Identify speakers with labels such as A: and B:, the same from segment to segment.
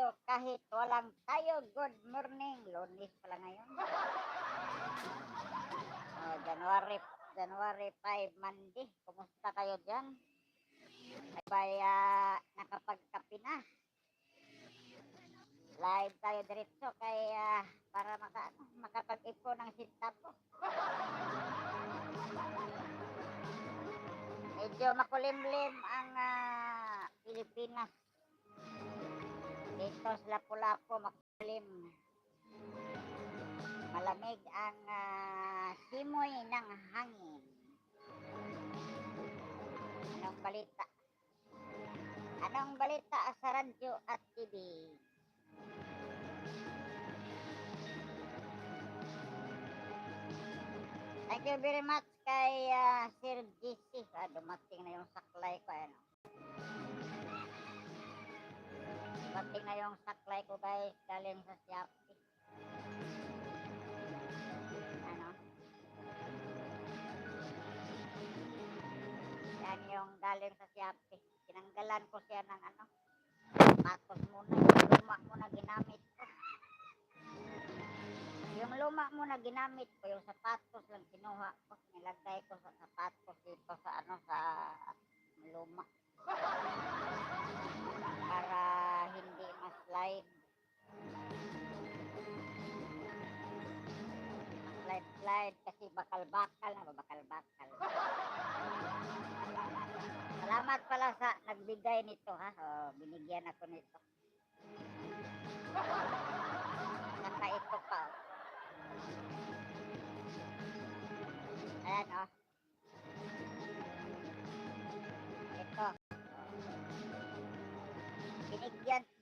A: tayo kahit walang tayo. Good morning. Lunes pala ngayon. January 5, Monday. Kumusta kayo dyan? Ay nakapagkapi na. Live tayo diretso kaya para makapag-ipon ng sintabo. Medyo makulimlim ang Pilipinas. Dito sa Lapu-Lapu makulim. Malamig ang simoy ng hangin. Anong balita? Anong balita sa radyo at TV? Thank you very much kay Sir GC. Dumating na yung saklay ko. Ano? Dumating na yung saklay ko guys. Galing sa Shopee. Ano? Yan yung galing sa Shopee. Tinanggalan ko siya ng patos muna. Yung luma muna ginamit ko. Yung luma muna ginamit ko. Yung sapatos lang kinuha ko. Nilagay ko sa sapatos dito sa sa luma. Para hindi ma-slide. Slide kasi bakal-bakal. Bakal-bakal. Salamat pala sa nagbigay nito ha. Binigyan ako nito. Saka ito pa. Ayan Ito.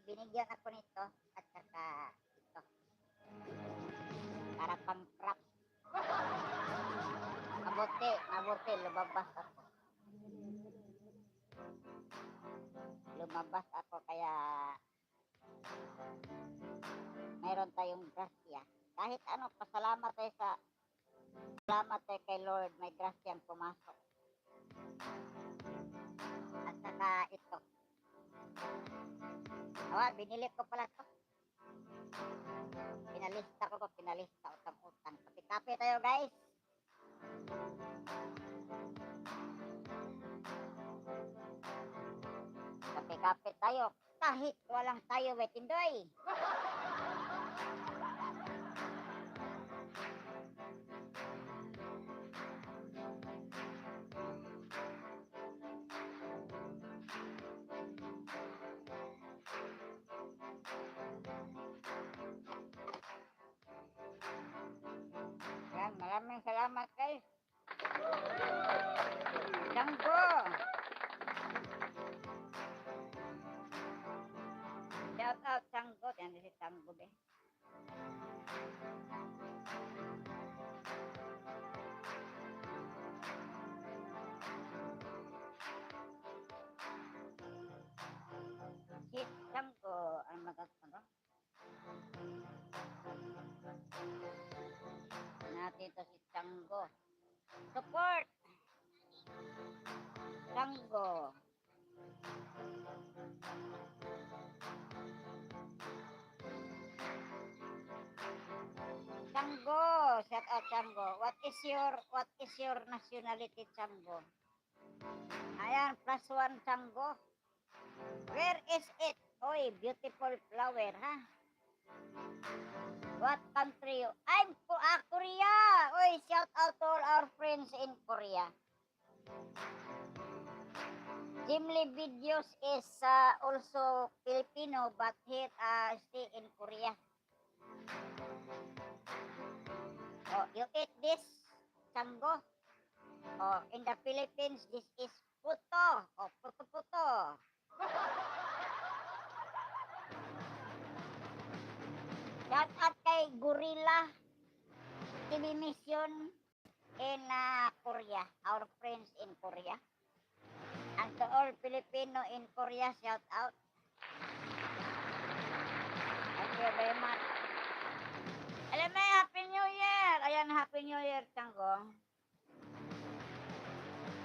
A: Binigyan ako nito at saka ito. Para pang prop. Mabuti, lumabas ako kaya mayroon tayong grasya. Kahit salamat tayo kay Lord, may grasyang pumasok. At saka ito. Binili ko pala to. Pinalista utang-utang. Kape tayo guys. Kape tayo. Kahit walang tayo, wetindoy. Yan, maraming salamat guys. Janggo. Shout out Janggo. Yan si Janggo be. Si Janggo ang magkakaroon. Natin ito si Janggo. Support! Janggo. Janggo, shout out Janggo. What is your nationality, Janggo? Ayan, +1 Janggo. Where is it? Oy, beautiful flower, ha? What country? I'm Korea. Oy, shout out to all our friends in Korea. Jimly Videos is also Filipino but here stay in Korea. Oh, you eat this, Janggo? Oh, in the Philippines, this is puto. Oh, puto. Shout out kay Gorilla TV Mission in Korea. Our friends in Korea. And to all Filipino in Korea, shout out. Thank you very much. Alam mo, Happy New Year! Ayan, Happy New Year, Janggo.